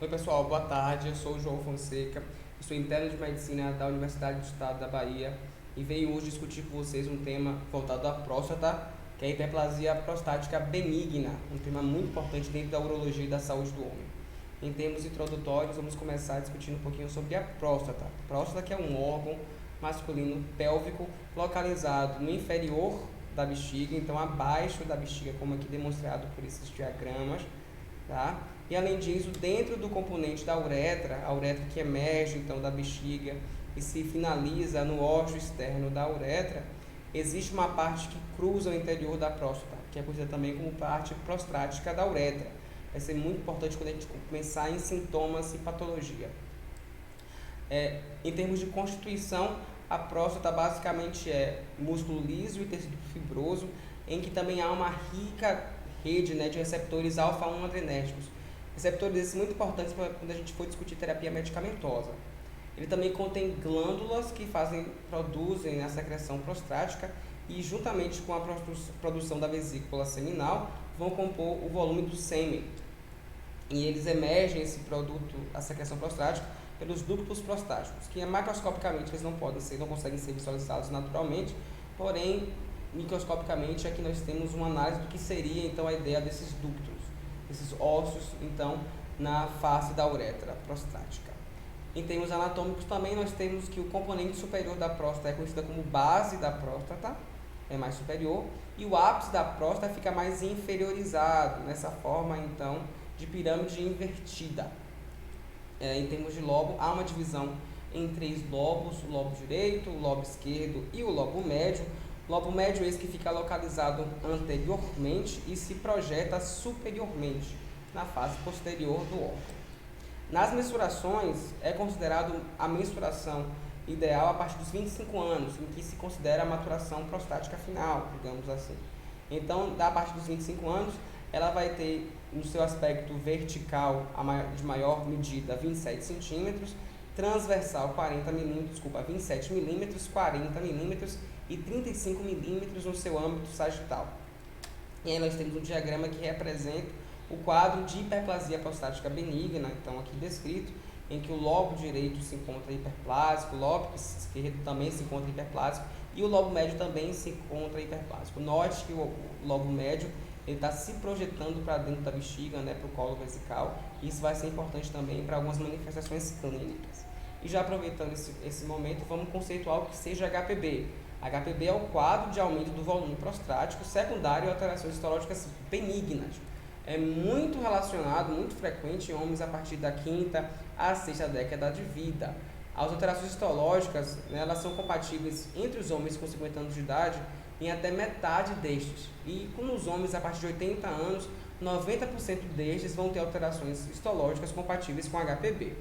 Oi pessoal, boa tarde, eu sou o João Fonseca, eu sou interno de medicina da Universidade do Estado da Bahia e venho hoje discutir com vocês um tema voltado à próstata, que é a hiperplasia prostática benigna, um tema muito importante dentro da urologia e da saúde do homem. Em termos introdutórios, vamos começar discutindo um pouquinho sobre a próstata. Próstata que é um órgão masculino pélvico localizado no inferior da bexiga, então abaixo da bexiga, como aqui demonstrado por esses diagramas, tá? E além disso, dentro do componente da uretra, a uretra que emerge então da bexiga e se finaliza no órgão externo da uretra, existe uma parte que cruza o interior da próstata, que é conhecida também como parte prostática da uretra. Vai ser muito importante quando a gente pensar em sintomas e patologia. Em termos de constituição, a próstata basicamente é músculo liso e tecido fibroso, em que também há uma rica rede, né, de receptores alfa-1 adrenérgicos. Receptores esses muito importantes para quando a gente for discutir terapia medicamentosa. Ele também contém glândulas que produzem a secreção prostática e, juntamente com a produção da vesícula seminal, vão compor o volume do sêmen. E eles emergem esse produto, a secreção prostática, pelos ductos prostáticos, que macroscopicamente eles não conseguem ser visualizados naturalmente, porém, microscopicamente aqui nós temos uma análise do que seria então a ideia desses ductos, esses ossos, então, na face da uretra prostática. Em termos anatômicos também nós temos que o componente superior da próstata é conhecida como base da próstata, é mais superior, e o ápice da próstata fica mais inferiorizado, nessa forma então de pirâmide invertida. Em termos de lobo, há uma divisão em 3 lobos, o lobo direito, o lobo esquerdo e o lobo médio. O lobo médio é esse que fica localizado anteriormente e se projeta superiormente na face posterior do órgão. Nas mensurações, é considerado a mensuração ideal a partir dos 25 anos, em que se considera a maturação prostática final, digamos assim. Então, a partir dos 25 anos, ela vai ter no seu aspecto vertical de maior medida 27 centímetros, transversal 27 milímetros, 40 milímetros e 35 milímetros no seu âmbito sagital. E aí nós temos um diagrama que representa o quadro de hiperplasia prostática benigna, então aqui descrito, em que o lobo direito se encontra hiperplásico, o lobo esquerdo também se encontra hiperplásico e o lobo médio também se encontra hiperplásico. Note que o lobo médio ele está se projetando para dentro da bexiga, né, para o colo vesical, e isso vai ser importante também para algumas manifestações clínicas. E já aproveitando esse momento, vamos conceituar o que seja HPB. HPB é o quadro de aumento do volume prostático secundário a alterações histológicas benignas. É muito relacionado, muito frequente em homens a partir da 5ª à 6ª década de vida. As alterações histológicas, né, elas são compatíveis entre os homens com 50 anos de idade em até metade destes. E com os homens a partir de 80 anos, 90% destes vão ter alterações histológicas compatíveis com HPB.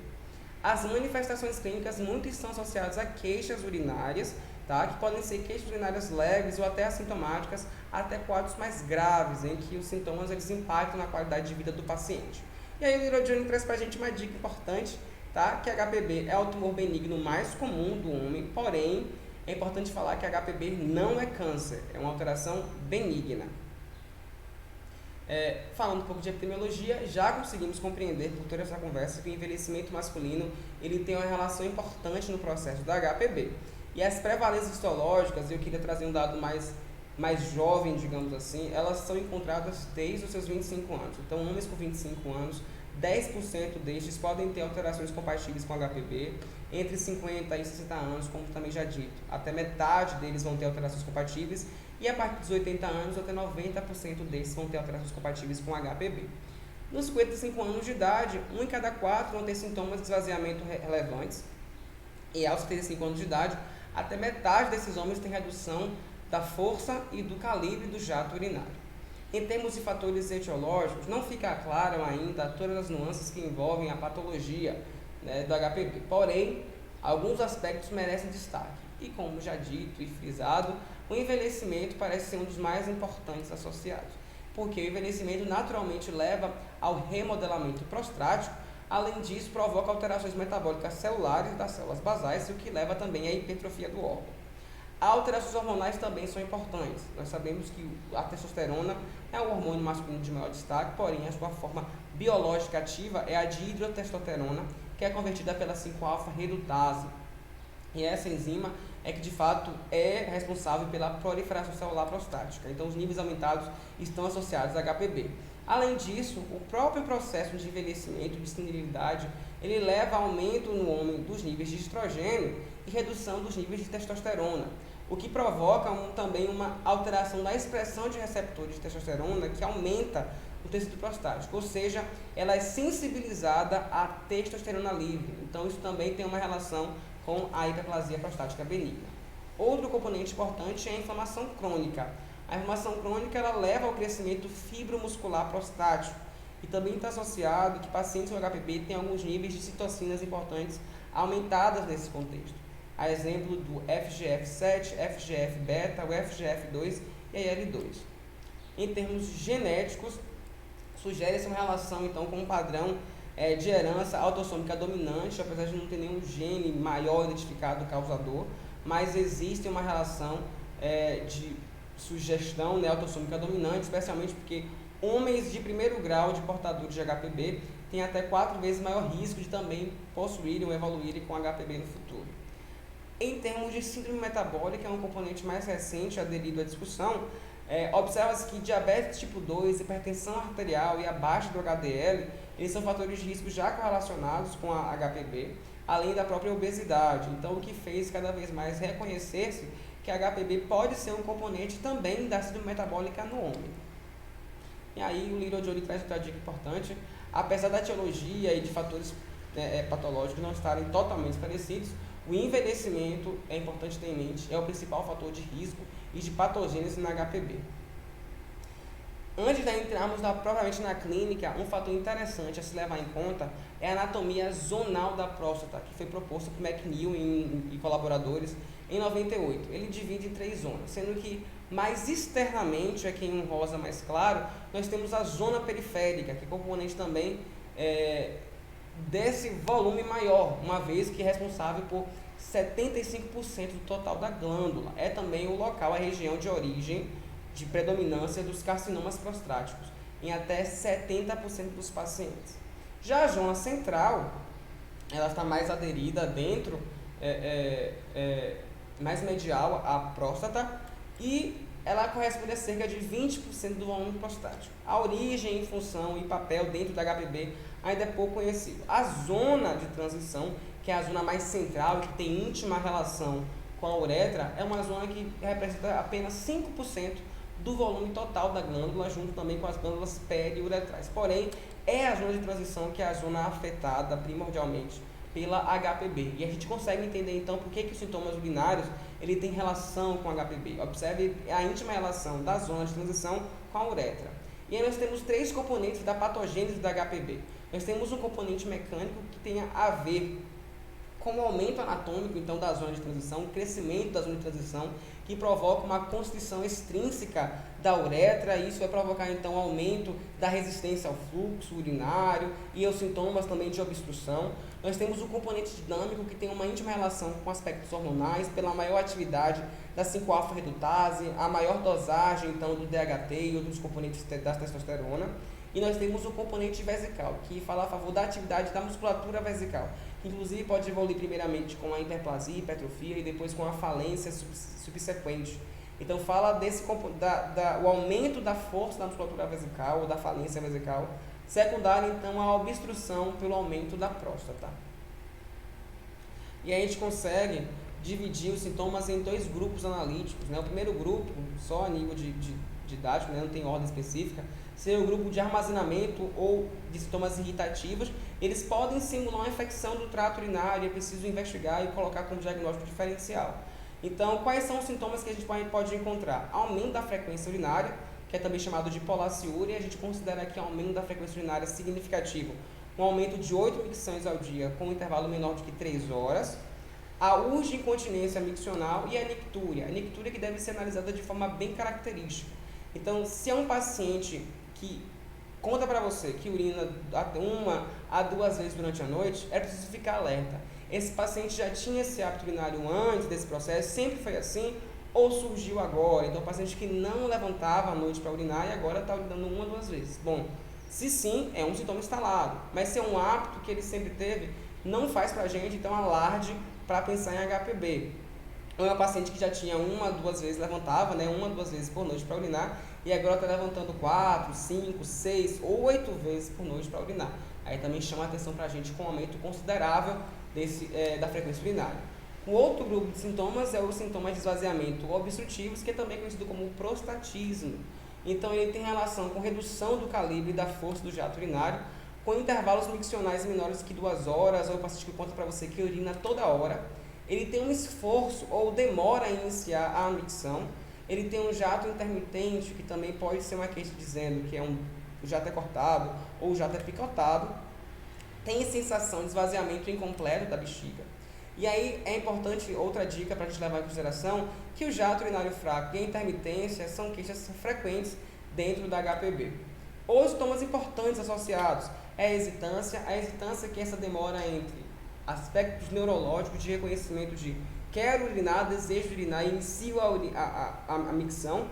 As manifestações clínicas muitas estão associadas a queixas urinárias, tá? Que podem ser queixas urinárias leves ou até assintomáticas, até quadros mais graves, em que os sintomas eles impactam na qualidade de vida do paciente. E aí o Neurodione traz para a gente uma dica importante, tá? Que HPB é o tumor benigno mais comum do homem, porém, é importante falar que HPB não é câncer, é uma alteração benigna. Falando um pouco de epidemiologia, já conseguimos compreender por toda essa conversa que o envelhecimento masculino ele tem uma relação importante no processo da HPB. E as prevalências histológicas, eu queria trazer um dado mais jovem, digamos assim, elas são encontradas desde os seus 25 anos. Então, homens com 25 anos, 10% destes podem ter alterações compatíveis com HPB, entre 50 e 60 anos, como também já dito. Até metade deles vão ter alterações compatíveis e a partir dos 80 anos, até 90% desses vão ter alterações compatíveis com HPB. Nos 55 anos de idade, 1 em cada 4 vão ter sintomas de esvaziamento relevantes e aos 75 anos de idade, até metade desses homens tem redução da força e do calibre do jato urinário. Em termos de fatores etiológicos, não fica claro ainda todas as nuances que envolvem a patologia, né, do HPV. Porém, alguns aspectos merecem destaque. E como já dito e frisado, o envelhecimento parece ser um dos mais importantes associados, porque o envelhecimento naturalmente leva ao remodelamento prostático. Além disso, provoca alterações metabólicas celulares das células basais, o que leva também à hipertrofia do órgão. Alterações hormonais também são importantes. Nós sabemos que a testosterona é o hormônio masculino de maior destaque, porém a sua forma biológica ativa é a dihidrotestosterona, que é convertida pela 5-alfa-redutase. E essa enzima é que de fato é responsável pela proliferação celular prostática. Então os níveis aumentados estão associados a HPB. Além disso, o próprio processo de envelhecimento, de senilidade, ele leva a aumento no homem dos níveis de estrogênio e redução dos níveis de testosterona, o que provoca também uma alteração na expressão de receptores de testosterona que aumenta o tecido prostático, ou seja, ela é sensibilizada à testosterona livre. Então isso também tem uma relação com a hiperplasia prostática benigna. Outro componente importante é a inflamação crônica. A inflamação crônica ela leva ao crescimento fibromuscular prostático e também está associado que pacientes com HPB têm alguns níveis de citocinas importantes aumentadas nesse contexto. A exemplo do FGF7, FGF-beta, o FGF2 e a IL-2. Em termos genéticos, sugere-se uma relação então com um padrão de herança autossômica dominante, apesar de não ter nenhum gene maior identificado causador, mas existe uma relação de sugestão autossômica dominante, especialmente porque homens de primeiro grau de portadores de HPB têm até 4 vezes maior risco de também possuírem ou evoluírem com HPB no futuro. Em termos de síndrome metabólica, é um componente mais recente aderido à discussão, observa-se que diabetes tipo 2, hipertensão arterial e abaixo do HDL, eles são fatores de risco já correlacionados com a HPB, além da própria obesidade. Então, o que fez cada vez mais reconhecer-se que a HPB pode ser um componente também da síndrome metabólica no homem. E aí, o Little Johnny traz outra dica importante. Apesar da etiologia e de fatores patológicos não estarem totalmente esclarecidos, o envelhecimento, é importante ter em mente, é o principal fator de risco e de patogênese na HPB. Antes de entrarmos propriamente na clínica, um fator interessante a se levar em conta é a anatomia zonal da próstata, que foi proposta por McNeil e colaboradores em 98. Ele divide em 3 zonas, sendo que mais externamente, aqui em um rosa mais claro, nós temos a zona periférica, que é componente também desse volume maior, uma vez que é responsável por 75% do total da glândula. É também o local, a região de origem de predominância dos carcinomas prostáticos, em até 70% dos pacientes. Já a zona central, ela está mais aderida dentro, mais medial à próstata, e ela corresponde a cerca de 20% do volume prostático. A origem, função e papel dentro da HPB ainda é pouco conhecido. A zona de transição, que é a zona mais central e que tem íntima relação com a uretra, é uma zona que representa apenas 5% do volume total da glândula, junto também com as glândulas periuretrais. Porém, é a zona de transição que é a zona afetada primordialmente pela HPB. E a gente consegue entender então por que os sintomas urinários ele tem relação com HPB. Observe a íntima relação da zona de transição com a uretra. E aí nós temos 3 componentes da patogênese da HPB. Nós temos um componente mecânico que tem a ver com o aumento anatômico então da zona de transição, o crescimento da zona de transição, que provoca uma constrição extrínseca da uretra, e isso vai provocar então aumento da resistência ao fluxo urinário e aos sintomas também de obstrução. Nós temos o componente dinâmico, que tem uma íntima relação com aspectos hormonais, pela maior atividade da 5-alfa-redutase, a maior dosagem então do DHT e outros componentes da testosterona. E nós temos o componente vesical, que fala a favor da atividade da musculatura vesical, que inclusive pode evoluir primeiramente com a hiperplasia, hipertrofia e depois com a falência subsequente. Então fala o aumento da força da musculatura vesical ou da falência vesical, secundária então à obstrução pelo aumento da próstata. E aí a gente consegue dividir os sintomas em 2 grupos analíticos, né? O primeiro grupo, só a nível didático, né? Não tem ordem específica, seria o grupo de armazenamento ou de sintomas irritativos. Eles podem simular uma infecção do trato urinário, é preciso investigar e colocar como diagnóstico diferencial. Então, quais são os sintomas que a gente pode encontrar? Aumento da frequência urinária, que é também chamado de polaciúria, a gente considera aqui aumento da frequência urinária significativo, um aumento de 8 micções ao dia com um intervalo menor de que 3 horas, a urge incontinência miccional e a nictúria que deve ser analisada de forma bem característica. Então, se é um paciente que conta para você que urina 1 a 2 vezes durante a noite, é preciso ficar alerta. Esse paciente já tinha esse hábito urinário antes desse processo, sempre foi assim, ou surgiu agora? Então, o paciente que não levantava à noite para urinar e agora está urinando 1 ou 2 vezes. Bom, se sim, é um sintoma instalado, mas se é um hábito que ele sempre teve, não faz para a gente, então, alarde para pensar em HPB. Ou é um paciente que já tinha 1 a 2 vezes, levantava, né, 1 a 2 vezes por noite para urinar, e agora está levantando 4, 5, 6 ou 8 vezes por noite para urinar. Aí também chama a atenção para a gente com um aumento considerável da frequência urinária. O outro grupo de sintomas é os sintomas de esvaziamento obstrutivos, que é também conhecido como prostatismo. Então, ele tem relação com redução do calibre e da força do jato urinário, com intervalos miccionais menores que 2 horas, ou o paciente que conta para você que urina toda hora. Ele tem um esforço ou demora a iniciar a micção. Ele tem um jato intermitente, que também pode ser uma queixa dizendo que o jato é cortado ou o jato é picotado. Tem sensação de esvaziamento incompleto da bexiga. E aí é importante, outra dica para a gente levar em consideração, que o jato urinário fraco e a intermitência são queixas frequentes dentro da HPB. Os sintomas importantes associados é a hesitância que é essa demora entre aspectos neurológicos de reconhecimento de quero urinar, desejo urinar, inicio a micção,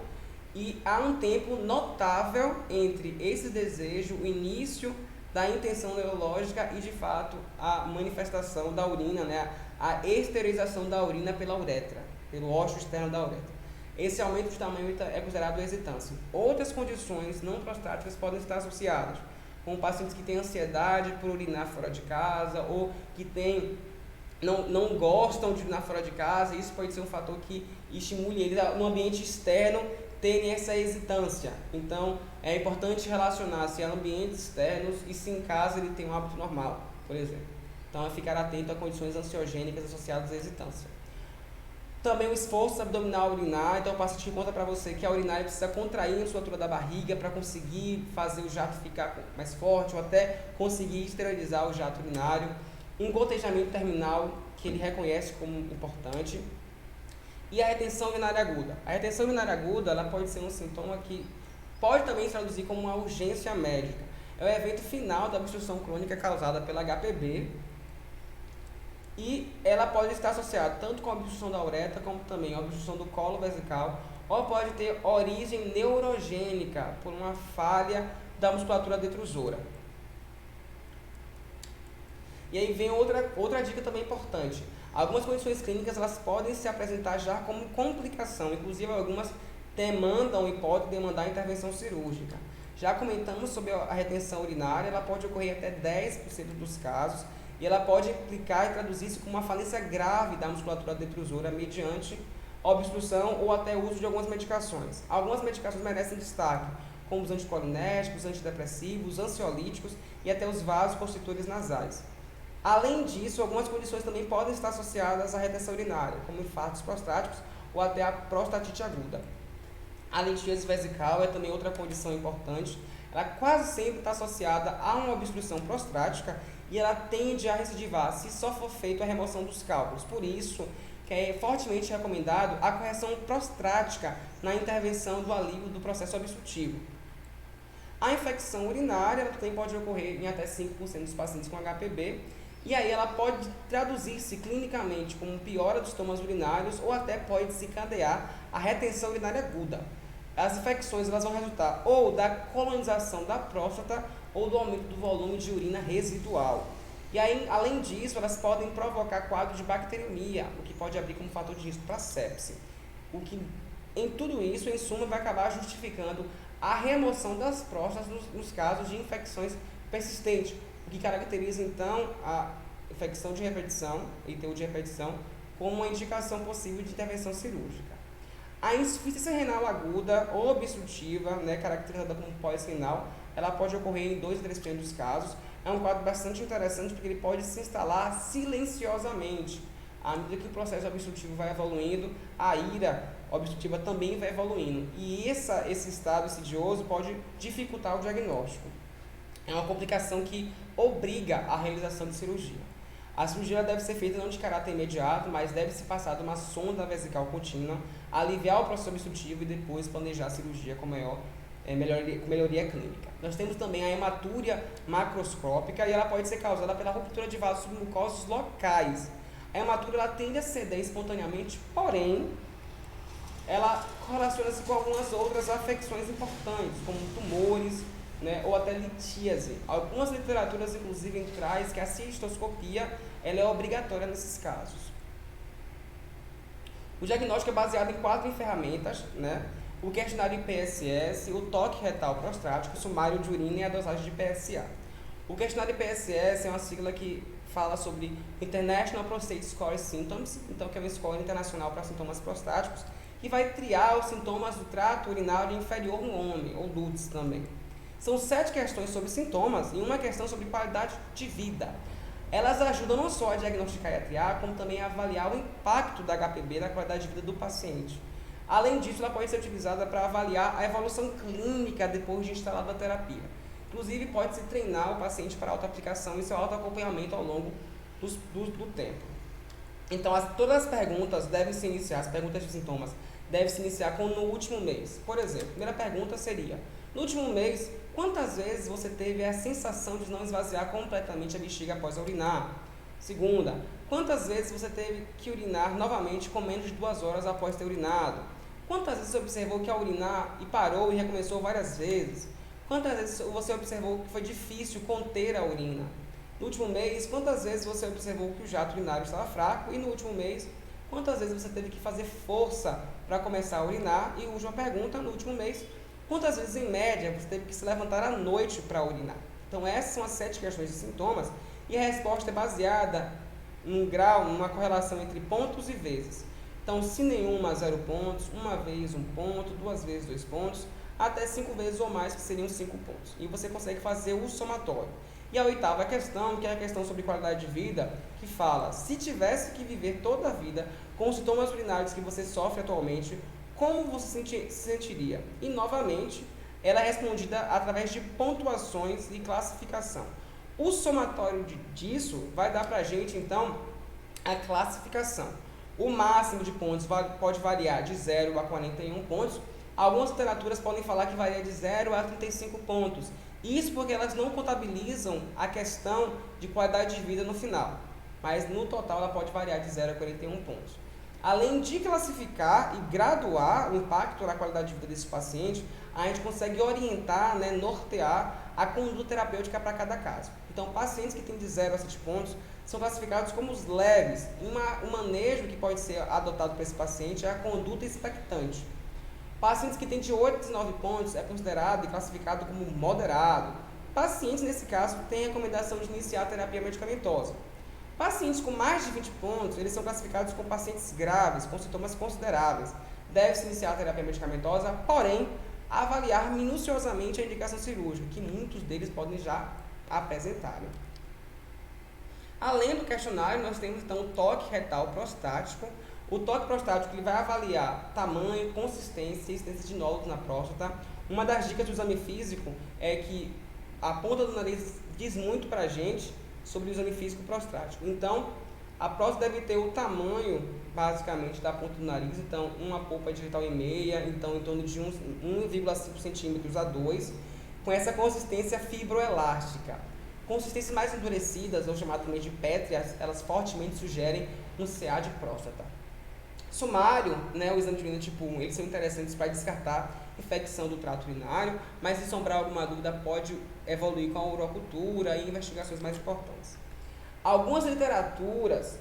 e há um tempo notável entre esse desejo, o início da intenção neurológica e, de fato, a manifestação da urina, né? A exteriorização da urina pela uretra, pelo ósseo externo da uretra. Esse aumento de tamanho é considerado hesitância. Outras condições não prostáticas podem estar associadas, como pacientes que têm ansiedade por urinar fora de casa, ou que não gostam de urinar fora de casa. Isso pode ser um fator que estimule ele no ambiente externo terem essa hesitância. Então, é importante relacionar se é ambientes externos e se em casa ele tem um hábito normal, por exemplo. Então, é ficar atento a condições ansiogênicas associadas à hesitância. Também o esforço abdominal urinar. Então, o paciente conta para você que a urinária precisa contrair a musculatura da barriga para conseguir fazer o jato ficar mais forte ou até conseguir esterilizar o jato urinário. Um gotejamento terminal, que ele reconhece como importante. E a retenção urinária aguda. A retenção urinária aguda, ela pode ser um sintoma que pode também se traduzir como uma urgência médica. É o evento final da obstrução crônica causada pela HPB, e ela pode estar associada tanto com a obstrução da uretra, como também a obstrução do colo vesical, ou pode ter origem neurogênica por uma falha da musculatura detrusora. E aí vem outra dica também importante. Algumas condições clínicas elas podem se apresentar já como complicação, inclusive algumas demandam e podem demandar intervenção cirúrgica. Já comentamos sobre a retenção urinária, ela pode ocorrer até 10% dos casos, e ela pode implicar e traduzir-se como uma falência grave da musculatura detrusora mediante obstrução ou até uso de algumas medicações. Algumas medicações merecem destaque, como os anticolinérgicos, antidepressivos, ansiolíticos e até os vasoconstritores nasais. Além disso, algumas condições também podem estar associadas à retenção urinária, como infartos prostáticos ou até a prostatite aguda. A litíase vesical é também outra condição importante. Ela quase sempre está associada a uma obstrução prostática e ela tende a recidivar se só for feita a remoção dos cálculos. Por isso, que é fortemente recomendado a correção prostática na intervenção do alívio do processo obstrutivo. A infecção urinária também pode ocorrer em até 5% dos pacientes com HPB, e aí ela pode traduzir-se clinicamente como piora dos sintomas urinários ou até pode desencadear a retenção urinária aguda. As infecções elas vão resultar ou da colonização da próstata ou do aumento do volume de urina residual. E aí, além disso, elas podem provocar quadro de bacteremia, o que pode abrir como fator de risco para sepse. O que, em tudo isso, em suma, vai acabar justificando a remoção das próstatas nos casos de infecções persistentes, o que caracteriza, então, a infecção de repetição, ITU de repetição, como uma indicação possível de intervenção cirúrgica. A insuficiência renal aguda ou obstrutiva, né, caracterizada como pós-renal, ela pode ocorrer em 2 a 3% dos casos. É um quadro bastante interessante porque ele pode se instalar silenciosamente. À medida que o processo obstrutivo vai evoluindo, a ira obstrutiva também vai evoluindo. E esse estado insidioso pode dificultar o diagnóstico. É uma complicação que obriga a realização de cirurgia. A cirurgia deve ser feita não de caráter imediato, mas deve ser passada uma sonda vesical contínua, aliviar o processo obstrutivo e depois planejar a cirurgia com melhoria clínica. Nós temos também a hematúria macroscópica e ela pode ser causada pela ruptura de vasos submucosos locais. A hematúria ela tende a ceder espontaneamente, porém, ela correlaciona-se com algumas outras afecções importantes, como tumores, né, ou até litíase. Algumas literaturas, inclusive, traz que a cistoscopia ela é obrigatória nesses casos. O diagnóstico é baseado em 4 ferramentas, né? O questionário IPSS, o toque retal prostático, o sumário de urina e a dosagem de PSA. O questionário IPSS é uma sigla que fala sobre International Prostate Score Symptoms, então que é uma score internacional para sintomas prostáticos, que vai triar os sintomas do trato urinário inferior no homem, ou LUTS também. São 7 questões sobre sintomas e uma questão sobre qualidade de vida. Elas ajudam não só a diagnosticar e a triar, como também a avaliar o impacto da HPB na qualidade de vida do paciente. Além disso, ela pode ser utilizada para avaliar a evolução clínica depois de instalada a terapia. Inclusive, pode-se treinar o paciente para autoaplicação e seu autoacompanhamento ao longo do tempo. Então, todas as perguntas devem se iniciar, as perguntas de sintomas, devem se iniciar com no último mês. Por exemplo, a primeira pergunta seria, no último mês, quantas vezes você teve a sensação de não esvaziar completamente a bexiga após urinar? Segunda, quantas vezes você teve que urinar novamente com menos de 2 horas após ter urinado? Quantas vezes você observou que ao urinar e parou e recomeçou várias vezes? Quantas vezes você observou que foi difícil conter a urina? No último mês, quantas vezes você observou que o jato urinário estava fraco? E no último mês, quantas vezes você teve que fazer força para começar a urinar? E última pergunta, no último mês, quantas vezes em média você teve que se levantar à noite para urinar? Então essas são as 7 questões de sintomas e a resposta é baseada num grau, numa correlação entre pontos e vezes. Então se nenhuma, 0 pontos, uma vez 1 ponto, 2 vezes 2 pontos, até 5 vezes ou mais, que seriam 5 pontos. E você consegue fazer o somatório. E a 8ª questão, que é a questão sobre qualidade de vida, que fala, se tivesse que viver toda a vida com os sintomas urinários que você sofre atualmente, como você se sentiria? E, novamente, ela é respondida através de pontuações e classificação. O somatório disso vai dar para a gente, então, a classificação. O máximo de pontos pode variar de 0 a 41 pontos. Algumas literaturas podem falar que varia de 0 a 35 pontos. Isso porque elas não contabilizam a questão de qualidade de vida no final. Mas, no total, ela pode variar de 0 a 41 pontos. Além de classificar e graduar o impacto na qualidade de vida desse paciente, a gente consegue orientar, né, nortear a conduta terapêutica para cada caso. Então, pacientes que têm de 0 a 7 pontos são classificados como os leves. O manejo que pode ser adotado para esse paciente é a conduta expectante. Pacientes que têm de 8 a 19 pontos é considerado e classificado como moderado. Pacientes, nesse caso, têm recomendação de iniciar a terapia medicamentosa. Pacientes com mais de 20 pontos, eles são classificados como pacientes graves, com sintomas consideráveis. Deve-se iniciar a terapia medicamentosa, porém, avaliar minuciosamente a indicação cirúrgica, que muitos deles podem já apresentar. Além do questionário, nós temos então o toque retal prostático. O toque prostático ele vai avaliar tamanho, consistência e existência de nódulos na próstata. Uma das dicas do exame físico é que a ponta do nariz diz muito para a gente sobre o exame físico prostático. Então, a próstata deve ter o tamanho, basicamente, da ponta do nariz. Então, uma polpa digital e meia, então em torno de 1,5 centímetros a 2, com essa consistência fibroelástica. Consistências mais endurecidas, ou chamadas também de pétreas, elas fortemente sugerem um CA de próstata. Sumário, né, o exame de urina tipo 1, eles são interessantes para descartar infecção do trato urinário, mas se sobrar alguma dúvida pode evoluir com a urocultura e investigações mais importantes. Algumas literaturas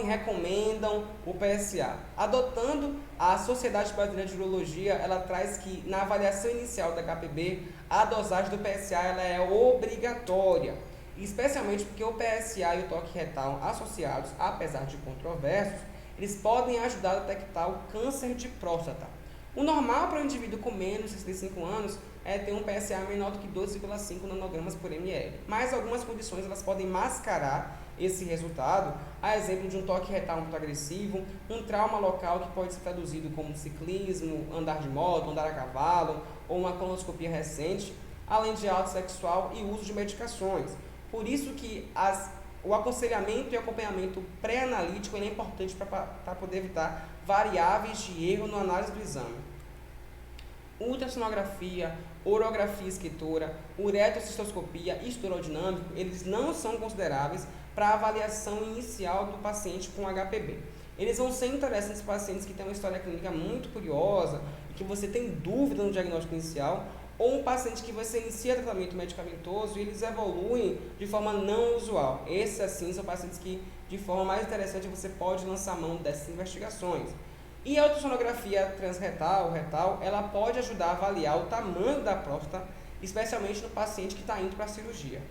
recomendam o PSA. Adotando a Sociedade Brasileira de Urologia, ela traz que na avaliação inicial da HPB, a dosagem do PSA ela é obrigatória, especialmente porque o PSA e o toque retal associados, apesar de controversos, eles podem ajudar a detectar o câncer de próstata. O normal para o indivíduo com menos de 65 anos é ter um PSA menor do que 2,5 nanogramas por ml. Mas algumas condições elas podem mascarar esse resultado, a exemplo de um toque retal muito agressivo, um trauma local que pode ser traduzido como ciclismo, andar de moto, andar a cavalo, ou uma colonoscopia recente, além de ato sexual e uso de medicações. Por isso que o aconselhamento e acompanhamento pré-analítico é importante para poder evitar variáveis de erro na análise do exame. Ultrassonografia, orografia escritora, uretrocistoscopia e esturodinâmico, eles não são consideráveis para a avaliação inicial do paciente com HPB. eles vão ser interessantes para pacientes que têm uma história clínica muito curiosa e que você tem dúvida no diagnóstico inicial, ou um paciente que você inicia tratamento medicamentoso e eles evoluem de forma não usual. Esses, assim, são pacientes que, de forma mais interessante, você pode lançar mão dessas investigações. E a ultrassonografia transretal, retal, ela pode ajudar a avaliar o tamanho da próstata, especialmente no paciente que está indo para a cirurgia.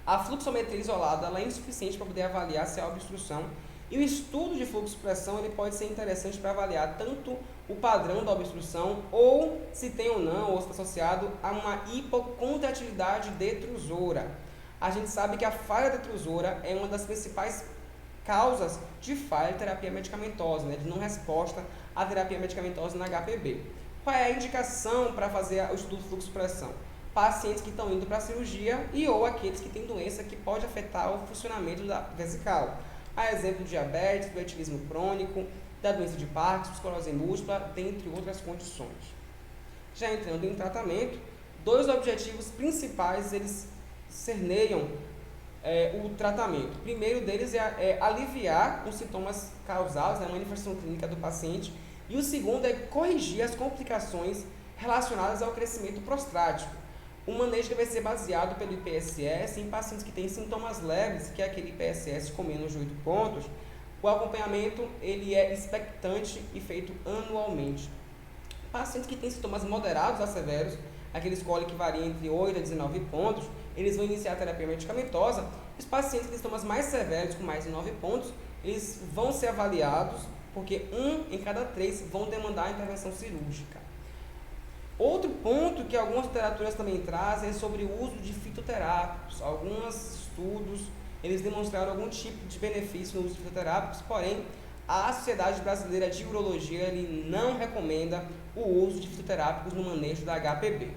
A fluxometria isolada ela é insuficiente para poder avaliar se há obstrução, e o estudo de fluxo-pressão ele pode ser interessante para avaliar tanto o padrão da obstrução, ou se tem ou não, ou se está associado a uma hipocontratilidade detrusora. A gente sabe que a falha detrusora é uma das principais causas de falha de terapia medicamentosa, né, de não resposta à terapia medicamentosa na HPB. Qual é a indicação para fazer o estudo de fluxo-pressão? Pacientes que estão indo para a cirurgia e ou aqueles que têm doença que pode afetar o funcionamento da vesical. A exemplo de diabetes, do etilismo crônico, da doença de Parkinson, esclerose múltipla, dentre outras condições. Já entrando em tratamento, dois objetivos principais eles cerneiam o tratamento. O primeiro deles é aliviar os sintomas causados, a manifestação clínica do paciente, e o segundo é corrigir as complicações relacionadas ao crescimento prostático. O manejo deve ser baseado pelo IPSS em pacientes que têm sintomas leves, que é aquele IPSS com menos de 8 pontos. O acompanhamento ele é expectante e feito anualmente. Pacientes que têm sintomas moderados a severos, aqueles cólicos que variam entre 8 a 19 pontos, eles vão iniciar a terapia medicamentosa. Os pacientes que têm sintomas mais severos, com mais de 9 pontos, eles vão ser avaliados, porque 1 em cada 3 vão demandar intervenção cirúrgica. Outro ponto que algumas literaturas também trazem é sobre o uso de fitoterápicos. Alguns estudos eles demonstraram algum tipo de benefício no uso de fitoterápicos, porém a Sociedade Brasileira de Urologia ele não recomenda o uso de fitoterápicos no manejo da HPB.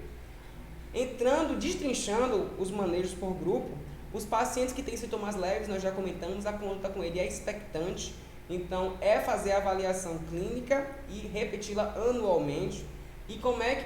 Destrinchando os manejos por grupo, os pacientes que têm sintomas leves, nós já comentamos, a conduta com ele é expectante, então é fazer a avaliação clínica e repeti-la anualmente. E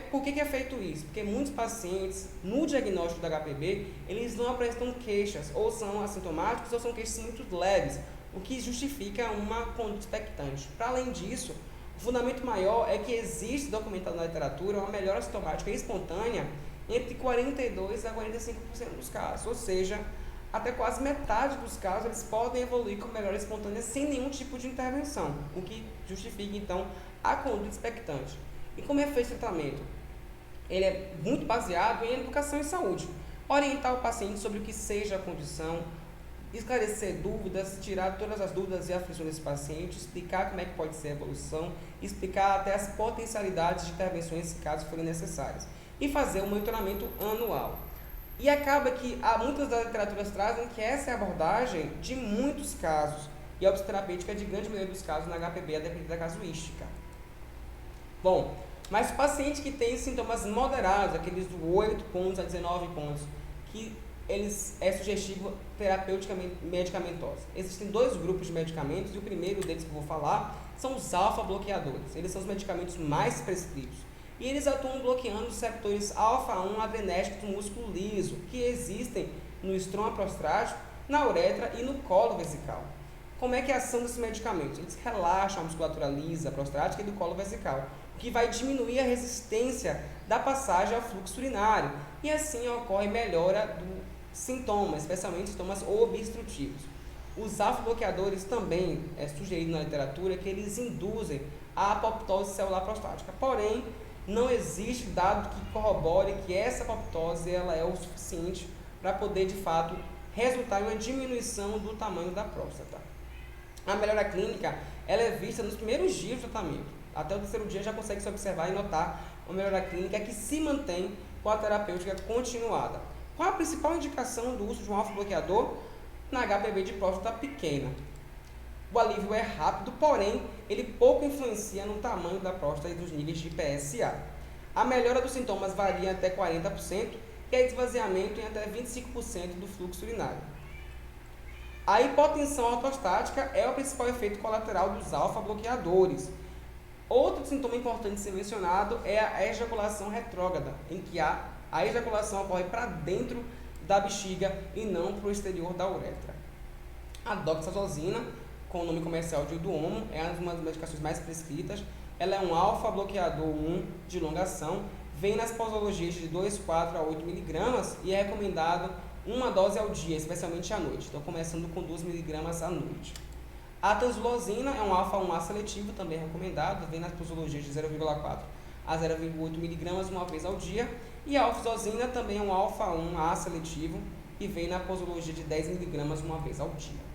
por que é feito isso? Porque muitos pacientes, no diagnóstico da HPB, eles não apresentam queixas, ou são assintomáticos, ou são queixas muito leves, o que justifica uma conduta expectante. Para além disso, o fundamento maior é que existe documentado na literatura uma melhora sintomática espontânea entre 42% a 45% dos casos, ou seja, até quase metade dos casos eles podem evoluir com melhora espontânea sem nenhum tipo de intervenção, o que justifica então a conduta expectante. E como é feito o tratamento? Ele é muito baseado em educação e saúde. Orientar o paciente sobre o que seja a condição, esclarecer dúvidas, tirar todas as dúvidas e aflições desse paciente, explicar como é que pode ser a evolução, explicar até as potencialidades de intervenções, se caso forem necessárias, e fazer um monitoramento anual. E acaba que muitas das literaturas trazem que essa é a abordagem de muitos casos, e a obsteterapêutica de grande maioria dos casos na HPB, a depender da casuística. Bom, mas o paciente que tem sintomas moderados, aqueles do 8 pontos a 19 pontos, que eles é sugestivo terapeuticamente medicamentosa. Existem dois grupos de medicamentos, e o primeiro deles que eu vou falar são os alfa-bloqueadores. Eles são os medicamentos mais prescritos. E eles atuam bloqueando os receptores alfa-1 adrenérgicos do músculo liso, que existem no estroma prostático, na uretra e no colo vesical. Como é que é a ação desses medicamentos? Eles relaxam a musculatura lisa, prostática e do colo vesical, o que vai diminuir a resistência da passagem ao fluxo urinário, e assim ocorre melhora do sintoma, especialmente sintomas obstrutivos. Os alfa-bloqueadores também é sugerido na literatura que eles induzem a apoptose celular prostática, porém não existe dado que corrobore que essa apoptose ela é o suficiente para poder de fato resultar em uma diminuição do tamanho da próstata. A melhora clínica ela é vista nos primeiros dias do tratamento. Até o terceiro dia já consegue se observar e notar uma melhora clínica que se mantém com a terapêutica continuada. Qual a principal indicação do uso de um alfa-bloqueador na HPB de próstata pequena? O alívio é rápido, porém, ele pouco influencia no tamanho da próstata e dos níveis de PSA. A melhora dos sintomas varia até 40% e a esvaziamento em até 25% do fluxo urinário. A hipotensão ortostática é o principal efeito colateral dos alfa-bloqueadores. Outro sintoma importante de ser mencionado é a ejaculação retrógrada, em que a ejaculação ocorre para dentro da bexiga e não para o exterior da uretra. A doxazosina, com o nome comercial de Duomo, é uma das medicações mais prescritas. Ela é um alfa-bloqueador 1 de longa ação, vem nas posologias de 2, 4 a 8 miligramas e é recomendado uma dose ao dia, especialmente à noite. Então, começando com 2 miligramas à noite. A tanzulosina é um alfa-1A seletivo, também recomendado, vem nas posologias de 0,4 a 0,8 miligramas uma vez ao dia. E a ofzosina também é um alfa-1A seletivo e vem na posologia de 10 miligramas uma vez ao dia.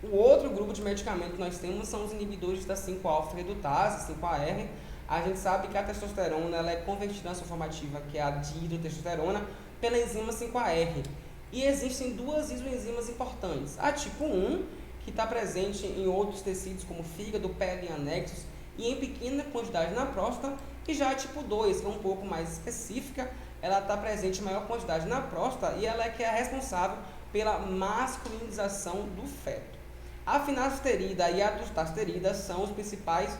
O outro grupo de medicamentos que nós temos são os inibidores da 5-alfa-redutase, 5-AR. A gente sabe que a testosterona ela é convertida na sua formativa, que é a dihidrotestosterona, pela enzima 5-AR. E existem duas isoenzimas importantes. A tipo 1, que está presente em outros tecidos como fígado, pele e anexos, e em pequena quantidade na próstata. E já a tipo 2, que é um pouco mais específica, ela está presente em maior quantidade na próstata e ela é que é responsável pela masculinização do feto. A finasterida e a dustasterida são os principais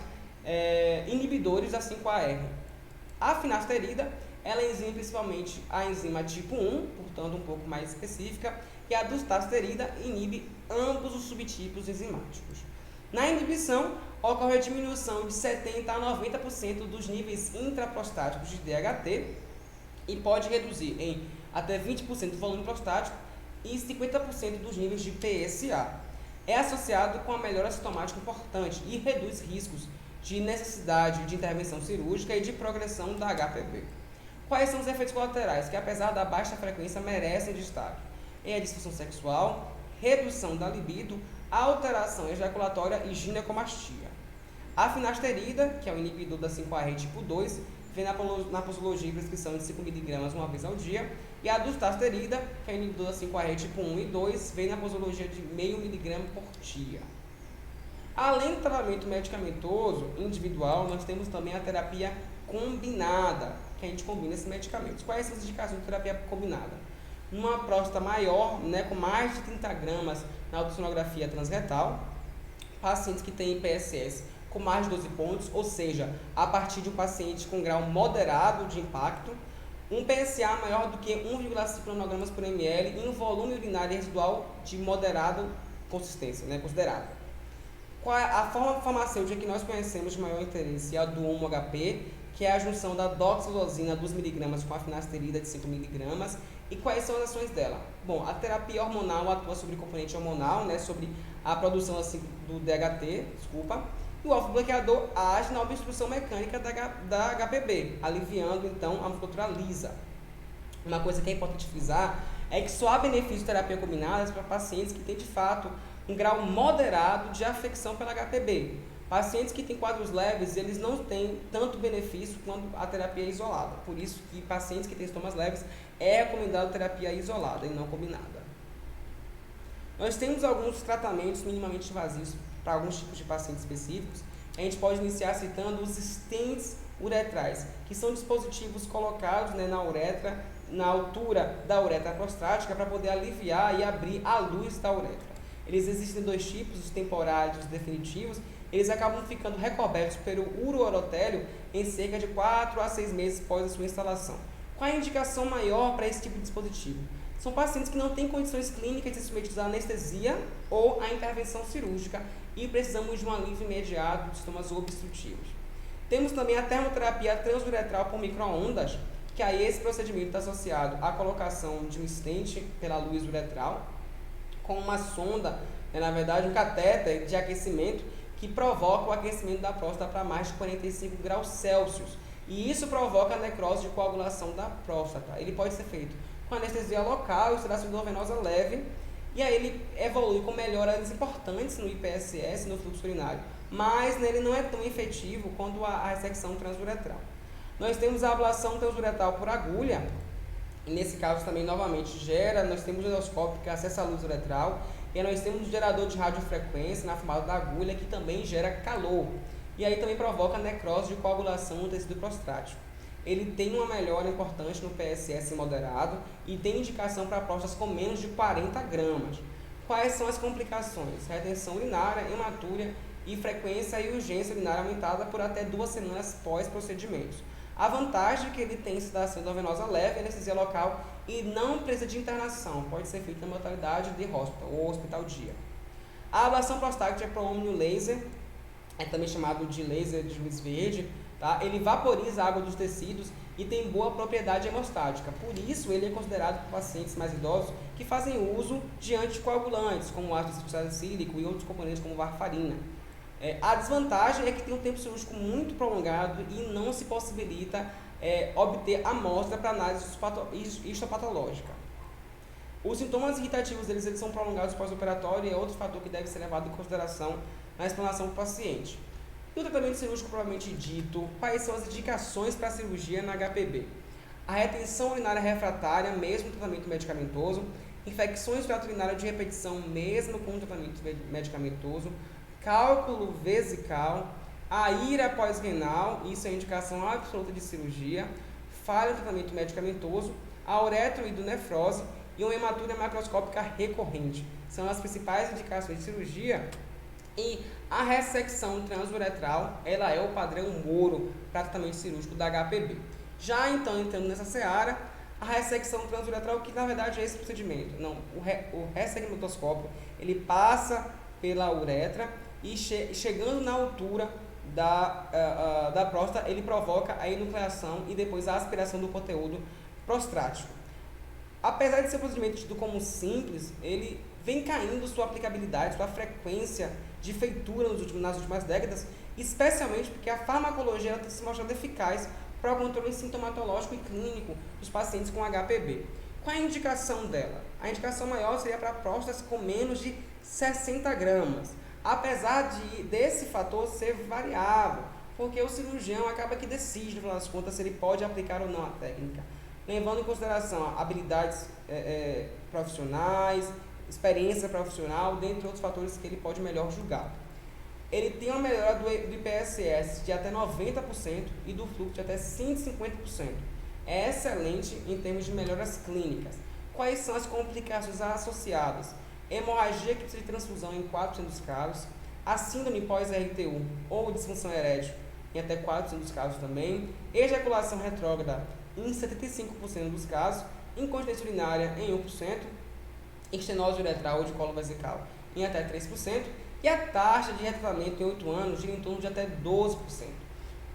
inibidores da 5-AR. A finasterida ela enzima principalmente a enzima tipo 1, portanto um pouco mais específica, e a dustasterida inibe ambos os subtipos enzimáticos. Na inibição, ocorre a diminuição de 70% a 90% dos níveis intraprostáticos de DHT e pode reduzir em até 20% do volume prostático e 50% dos níveis de PSA. É associado com a melhora sintomática importante e reduz riscos de necessidade de intervenção cirúrgica e de progressão da HPV. Quais são os efeitos colaterais que, apesar da baixa frequência, merecem destaque? É a disfunção sexual, redução da libido, alteração ejaculatória e ginecomastia. A finasterida, que é o inibidor da 5-AR tipo 2, vem na posologia e prescrição de 5 mg uma vez ao dia, e a dustasterida, que é o inibidor da 5-AR tipo 1 e 2, vem na posologia de 0,5 mg por dia. Além do tratamento medicamentoso individual, nós temos também a terapia combinada, que a gente combina esses medicamentos. Quais são as indicações de terapia combinada? Uma próstata maior, com mais de 30 gramas na ultrassonografia transretal, pacientes que têm PSS com mais de 12 pontos, ou seja, a partir de um paciente com grau moderado de impacto, um PSA maior do que 1,5 nanogramas por ml e um volume urinário residual de moderada consistência, considerável. A forma farmacêutica que nós conhecemos de maior interesse é a do Duomo-HP, que é a junção da doxorubicina 2 mg com a finasterida de 5 mg. E quais são as ações dela? Bom, a terapia hormonal atua sobre o componente hormonal, sobre a produção do DHT, e o alfa-bloqueador age na obstrução mecânica da HPB, aliviando então a musculatura lisa. Uma coisa que é importante frisar é que só há benefício de terapia combinada para pacientes que têm de fato um grau moderado de afecção pela HPB. Pacientes que têm quadros leves, eles não têm tanto benefício quanto a terapia isolada. Por isso que pacientes que têm sintomas leves é recomendado terapia isolada e não combinada. Nós temos alguns tratamentos minimamente invasivos para alguns tipos de pacientes específicos. A gente pode iniciar citando os stents uretrais, que são dispositivos colocados na uretra, na altura da uretra prostática, para poder aliviar e abrir a luz da uretra. Eles existem dois tipos, os temporários e os definitivos. Eles acabam ficando recobertos pelo urourotélio em cerca de 4 a 6 meses após a sua instalação. Qual a indicação maior para esse tipo de dispositivo? São pacientes que não têm condições clínicas de se submeter à anestesia ou à intervenção cirúrgica e precisamos de um alívio imediato de sintomas obstrutivos. Temos também a termoterapia transuretral por micro-ondas, que aí esse procedimento está associado à colocação de um stent pela luz uretral, com uma sonda, na verdade um catéter de aquecimento, que provoca o aquecimento da próstata para mais de 45 graus Celsius. E isso provoca a necrose de coagulação da próstata. Ele pode ser feito com anestesia local e sedação endovenosa leve, e aí ele evolui com melhoras importantes no IPSS, no fluxo urinário, mas ele não é tão efetivo quanto a ressecção transuretral. Nós temos a ablação transuretral por agulha, e nesse caso também novamente nós temos o endoscópio que acessa a luz uretral, e nós temos o gerador de radiofrequência na formato da agulha que também gera calor, e aí também provoca necrose de coagulação no tecido prostático. Ele tem uma melhora importante no PSS moderado e tem indicação para próstatas com menos de 40 gramas. Quais são as complicações? Retenção urinária, hematúria e frequência e urgência urinária aumentada por até 2 semanas pós-procedimentos. A vantagem é que ele tem sedação endovenosa leve, anestesia local e não precisa de internação. Pode ser feito na modalidade de hospital ou hospital dia. A ablação prostática é por ômnio laser, é também chamado de laser de luz verde, tá? Ele vaporiza a água dos tecidos e tem boa propriedade hemostática. Por isso, ele é considerado por pacientes mais idosos que fazem uso de anticoagulantes, como ácido salicílico e outros componentes como varfarina. A desvantagem é que tem um tempo cirúrgico muito prolongado e não se possibilita obter amostra para análise histopatológica. Os sintomas irritativos eles são prolongados pós-operatório e é outro fator que deve ser levado em consideração na explanação do paciente. E o tratamento cirúrgico propriamente dito, quais são as indicações para a cirurgia na HPB? A retenção urinária refratária, mesmo com tratamento medicamentoso, infecções urinárias de repetição, mesmo com tratamento medicamentoso, cálculo vesical, a ira pós-renal, isso é indicação absoluta de cirurgia, falha no tratamento medicamentoso, a uretrohidronefrose e uma hematúria macroscópica recorrente. São as principais indicações de cirurgia. E a ressecção transuretral, ela é o padrão ouro para tratamento cirúrgico da HPB. Já então, entrando nessa seara, a ressecção transuretral, que na verdade é esse procedimento. Não, o ressegmentoscópio, ele passa pela uretra e chegando na altura da próstata, ele provoca a enucleação e depois a aspiração do conteúdo prostático. Apesar de ser um procedimento tido como simples, ele vem caindo sua aplicabilidade, sua frequência de feitura nas últimas décadas, especialmente porque a farmacologia tem se mostrado eficaz para o controle sintomatológico e clínico dos pacientes com HPB. Qual é a indicação dela? A indicação maior seria para próstatas com menos de 60 gramas, apesar desse fator ser variável, porque o cirurgião acaba que decide, no final das contas, se ele pode aplicar ou não a técnica, levando em consideração habilidades profissionais, experiência profissional, dentre outros fatores que ele pode melhor julgar. Ele tem uma melhora do IPSS de até 90% e do fluxo de até 150%. É excelente em termos de melhoras clínicas. Quais são as complicações associadas? Hemorragia que precisa de transfusão em 4% dos casos, a síndrome pós-RTU ou disfunção erétil em até 4% dos casos também, ejaculação retrógrada em 75% dos casos, incontinência urinária em 1%, estenose uretral ou de colo vesical em até 3%, e a taxa de retratamento em 8 anos gira em torno de até 12%.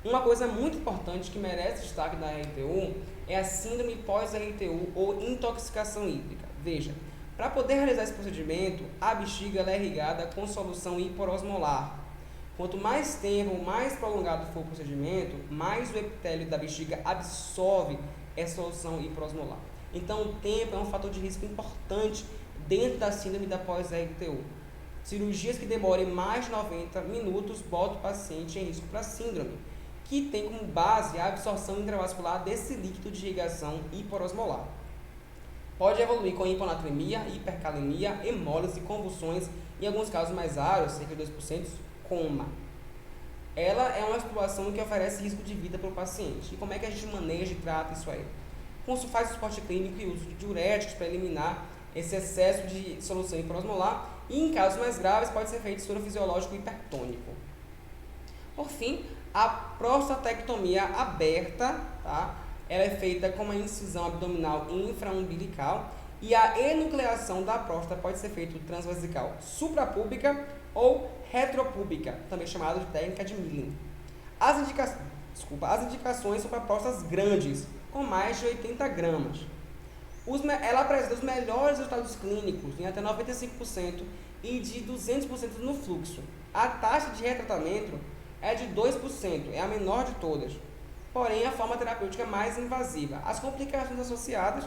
Uma coisa muito importante que merece destaque da RTU é a síndrome pós-RTU ou intoxicação hídrica. Veja, para poder realizar esse procedimento, a bexiga é irrigada com solução hiperosmolar. Quanto mais tempo, mais prolongado for o procedimento, mais o epitélio da bexiga absorve essa solução hiperosmolar. Então, o tempo é um fator de risco importante dentro da síndrome da pós-RTU. Cirurgias que demorem mais de 90 minutos botam o paciente em risco para síndrome, que tem como base a absorção intravascular desse líquido de irrigação hiperosmolar. Pode evoluir com hiponatremia, hipercalemia, hemólise, convulsões, em alguns casos mais raros, cerca de 2%, coma. Ela é uma situação que oferece risco de vida para o paciente. E como é que a gente maneja e trata isso aí? Faz o suporte clínico e uso de diuréticos para eliminar esse excesso de solução hiperosmolar e, em casos mais graves, pode ser feito soro fisiológico hipertônico. Por fim, a prostatectomia aberta, tá? Ela é feita com uma incisão abdominal infraumbilical e a enucleação da próstata pode ser feita transvesical suprapúbica ou retropúbica, também chamada de técnica de Milling. As indicações são para próstatas grandes, com mais de 80 gramas. Ela apresenta os melhores resultados clínicos, em até 95% e de 200% no fluxo. A taxa de retratamento é de 2%, é a menor de todas. Porém, a forma terapêutica é mais invasiva. As complicações associadas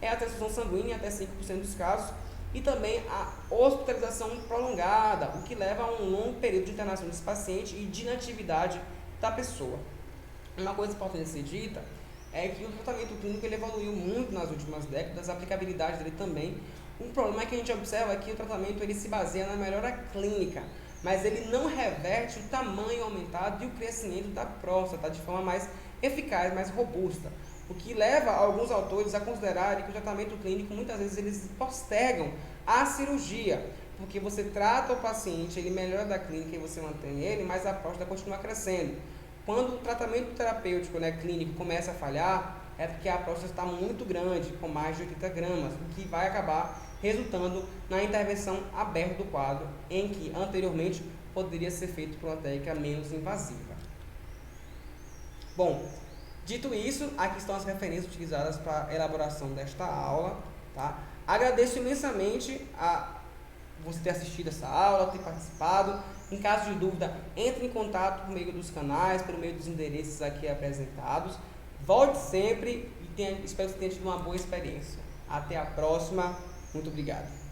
é a transfusão sanguínea, até 5% dos casos, e também a hospitalização prolongada, o que leva a um longo período de internação desse paciente e de inatividade da pessoa. Uma coisa importante a ser dita é que o tratamento clínico ele evoluiu muito nas últimas décadas, a aplicabilidade dele também. Um problema que a gente observa é que o tratamento ele se baseia na melhora clínica, mas ele não reverte o tamanho aumentado e o crescimento da próstata de forma mais eficaz, mais robusta, o que leva alguns autores a considerarem que o tratamento clínico muitas vezes eles postergam a cirurgia, porque você trata o paciente, ele melhora da clínica e você mantém ele, mas a próstata continua crescendo. Quando o tratamento terapêutico, clínico começa a falhar, é porque a próstata está muito grande, com mais de 80 gramas, o que vai acabar resultando na intervenção aberta do quadro, em que anteriormente poderia ser feito por uma técnica menos invasiva. Bom, dito isso, aqui estão as referências utilizadas para a elaboração desta aula. Tá? Agradeço imensamente a você ter assistido essa aula, ter participado. Em caso de dúvida, entre em contato por meio dos canais, pelo meio dos endereços aqui apresentados. Volte sempre e espero que você tenha tido uma boa experiência. Até a próxima. Muito obrigado.